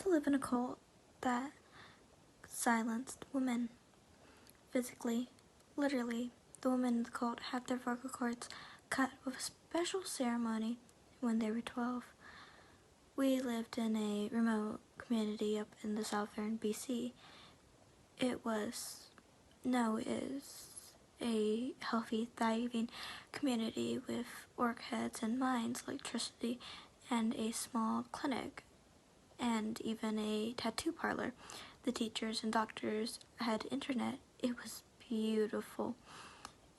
to live in a cult that silenced women physically. Literally, the women in the cult had their vocal cords cut with a special ceremony when they were 12. We lived in a remote community up in the southern BC. It is a healthy, thriving community with orc heads and mines, electricity, and a small clinic, and even a tattoo parlor. The teachers and doctors had internet. It was beautiful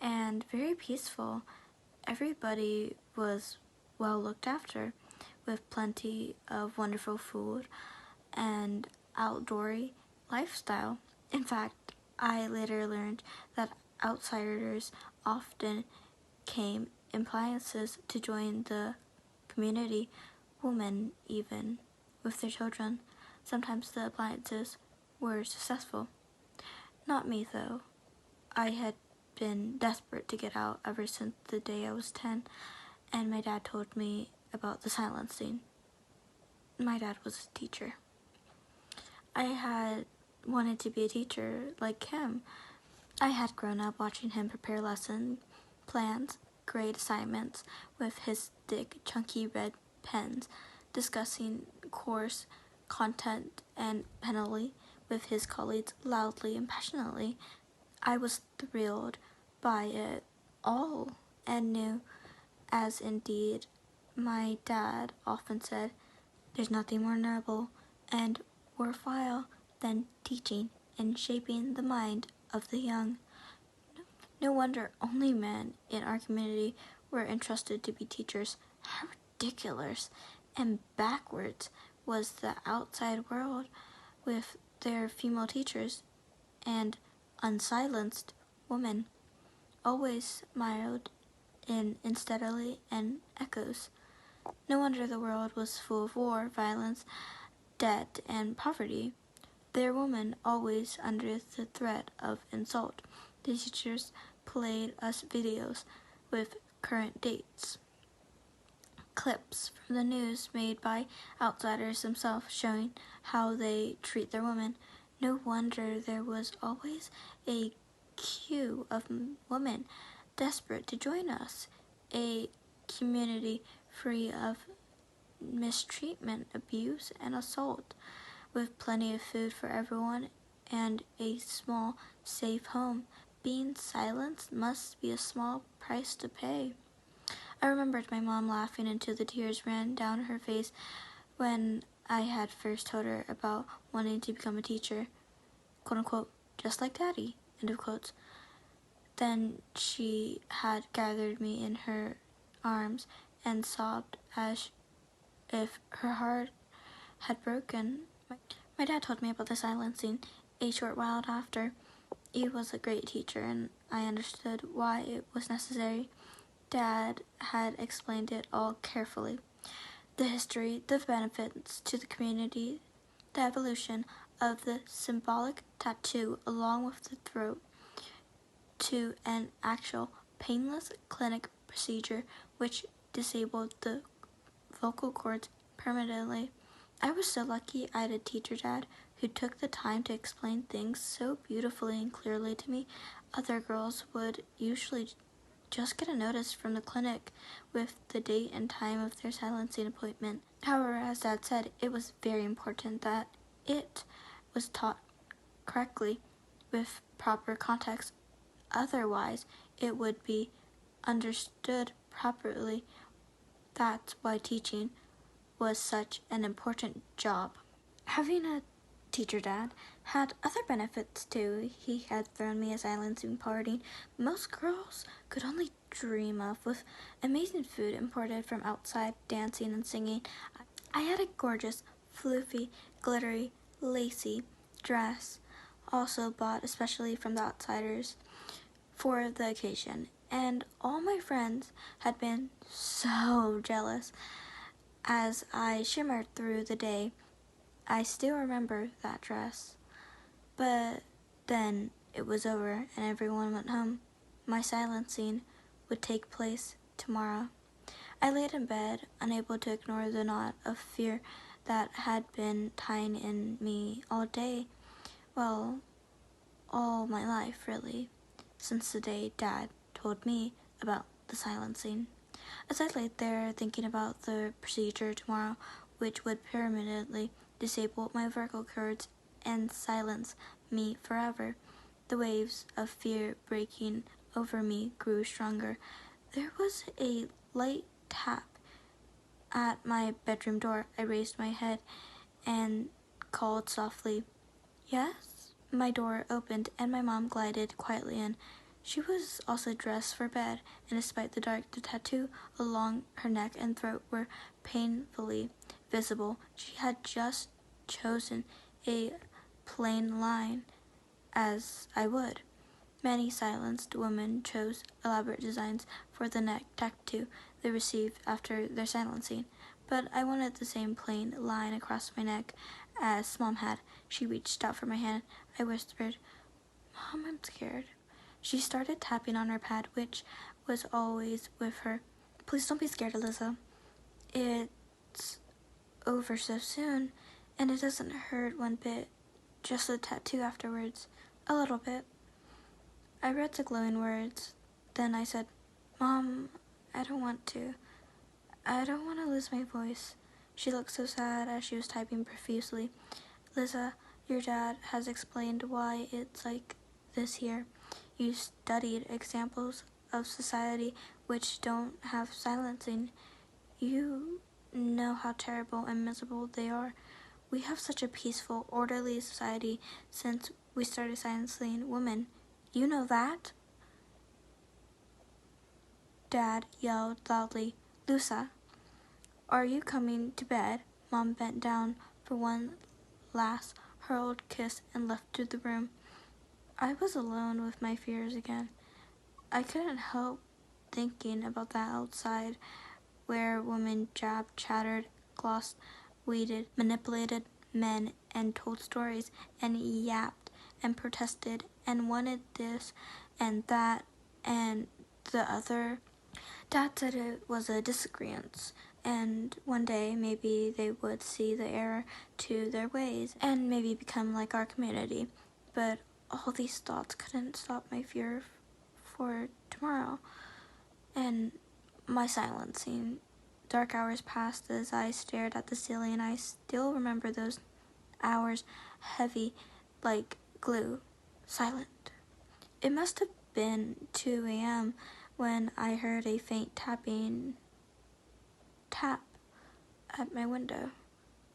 and very peaceful. Everybody was well looked after, with plenty of wonderful food and outdoory lifestyle. In fact, I later learned that outsiders often came in appliances to join the community, women even, with their children. Sometimes the appliances were successful. Not me, though. I had been desperate to get out ever since the day I was 10, and my dad told me about the silencing. My dad was a teacher. I had wanted to be a teacher like him. I had grown up watching him prepare lesson plans, grade assignments with his thick, chunky red pens, discussing course content and penalty with his colleagues loudly and passionately. I was thrilled by it all and knew, as indeed my dad often said, there's nothing more noble and worthwhile than teaching and shaping the mind of the young. No wonder only men in our community were entrusted to be teachers. How ridiculous and backwards was the outside world with their female teachers and unsilenced women, always mired in unsteadily and echoes. No wonder the world was full of war, violence, debt, and poverty. Their women always under the threat of insult. The teachers played us videos with current dates, clips from the news made by outsiders themselves showing how they treat their women. No wonder there was always a queue of women desperate to join us, a community free of mistreatment, abuse, and assault, with plenty of food for everyone and a small, safe home. Being silenced must be a small price to pay. I remembered my mom laughing until the tears ran down her face when I had first told her about wanting to become a teacher, quote unquote, just like Daddy, end of quotes. Then she had gathered me in her arms and sobbed as if her heart had broken. My dad told me about the silencing a short while after. He was a great teacher, and I understood why it was necessary. Dad had explained it all carefully. The history, the benefits to the community, the evolution of the symbolic tattoo along with the throat to an actual painless clinic procedure which disabled the vocal cords permanently. I was so lucky I had a teacher dad who took the time to explain things so beautifully and clearly to me. Other girls would usually just get a notice from the clinic with the date and time of their silencing appointment. However, as Dad said, it was very important that it was taught correctly with proper context. Otherwise, it would be understood properly. That's why teaching was such an important job. Having a teacher dad had other benefits too. He had thrown me a silencing party most girls could only dream of, with amazing food imported from outside, dancing and singing. I had a gorgeous, floofy, glittery, lacy dress, also bought especially from the outsiders for the occasion, and all my friends had been so jealous as I shimmered through the day. I still remember that dress. But then it was over and everyone went home. My silencing would take place tomorrow. I laid in bed, unable to ignore the knot of fear that had been tying in me all day. Well, all my life, really, since the day Dad told me about the silencing. As I lay there thinking about the procedure tomorrow, which would permanently disable my vocal cords and silence me forever, the waves of fear breaking over me grew stronger. There was a light tap at my bedroom door. I raised my head and called softly, "Yes?" My door opened and my mom glided quietly in. She was also dressed for bed, and despite the dark, the tattoo along her neck and throat were painfully visible. She had just chosen a plain line, as I would. Many silenced women chose elaborate designs for the neck tattoo they received after their silencing, but I wanted the same plain line across my neck as Mom had. She reached out for my hand. I whispered, "Mom, I'm scared." She started tapping on her pad, which was always with her. "Please don't be scared, Alyssa. It's over so soon, and it doesn't hurt one bit. Just the tattoo afterwards. A little bit." I read the glowing words. Then I said, "Mom, I don't want to. I don't want to lose my voice." She looked so sad as she was typing profusely. "Liza, your dad has explained why it's like this here. You studied examples of society which don't have silencing. You know how terrible and miserable they are. We have such a peaceful, orderly society since we started silencing women. You know that?" Dad yelled loudly, "Lusa, are you coming to bed?" Mom bent down for one last hurled kiss and left to the room. I was alone with my fears again. I couldn't help thinking about that outside, where women jabbed, chattered, glossed, weeded, manipulated men, and told stories, and yapped, and protested, and wanted this, and that, and the other. Dad said it was a disagreement, and one day maybe they would see the error to their ways, and maybe become like our community. But all these thoughts couldn't stop my fear for tomorrow, and my silencing. Dark hours passed as I stared at the ceiling, and I still remember those hours, heavy like glue, silent. It must have been 2 a.m. when I heard a faint tap at my window.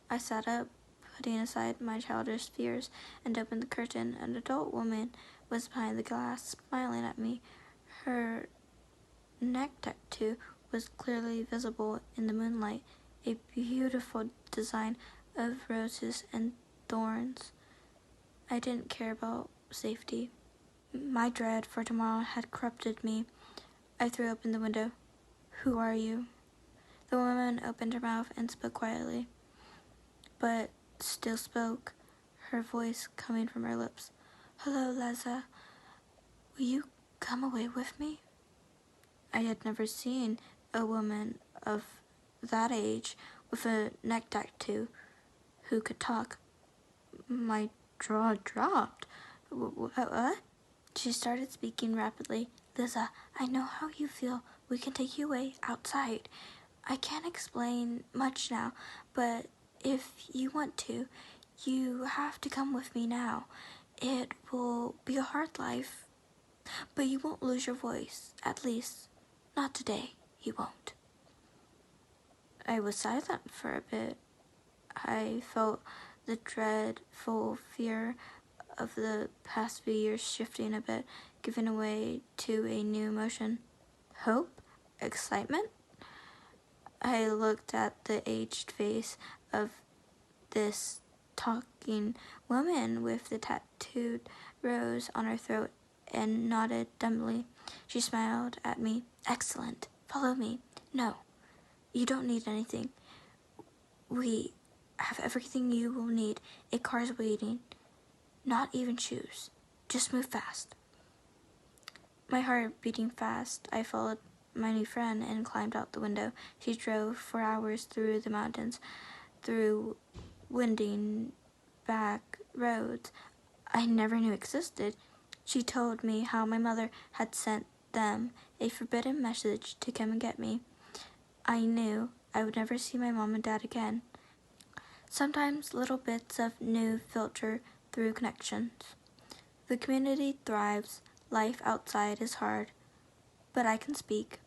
I sat up, putting aside my childish fears, and opened the curtain. An adult woman was behind the glass, smiling at me. Her neck tattoo was clearly visible in the moonlight, a beautiful design of roses and thorns. I didn't care about safety. My dread for tomorrow had corrupted me. I threw open the window. "Who are you?" The woman opened her mouth and spoke quietly, but still spoke, her voice coming from her lips. "Hello, Liza. Will you come away with me?" I had never seen a woman of that age with a neck tattoo who could talk. My jaw dropped. What? She started speaking rapidly. "Liza, I know how you feel. We can take you away outside. I can't explain much now, but if you want to, you have to come with me now. It will be a hard life, but you won't lose your voice. At least, not today, you won't." I was silent for a bit. I felt the dreadful fear of the past few years shifting a bit, giving way to a new emotion. Hope? Excitement? I looked at the aged face of this talking woman with the tattooed rose on her throat and nodded dumbly. She smiled at me. "Excellent. Follow me." "No, you don't need anything. We have everything you will need. A car's waiting. Not even shoes. Just move fast." My heart beating fast, I followed my new friend and climbed out the window. She drove for hours through the mountains, through winding back roads I never knew existed. She told me how my mother had sent them a forbidden message to come and get me. I knew I would never see my mom and dad again. Sometimes little bits of new filter through connections. The community thrives, life outside is hard, but I can speak.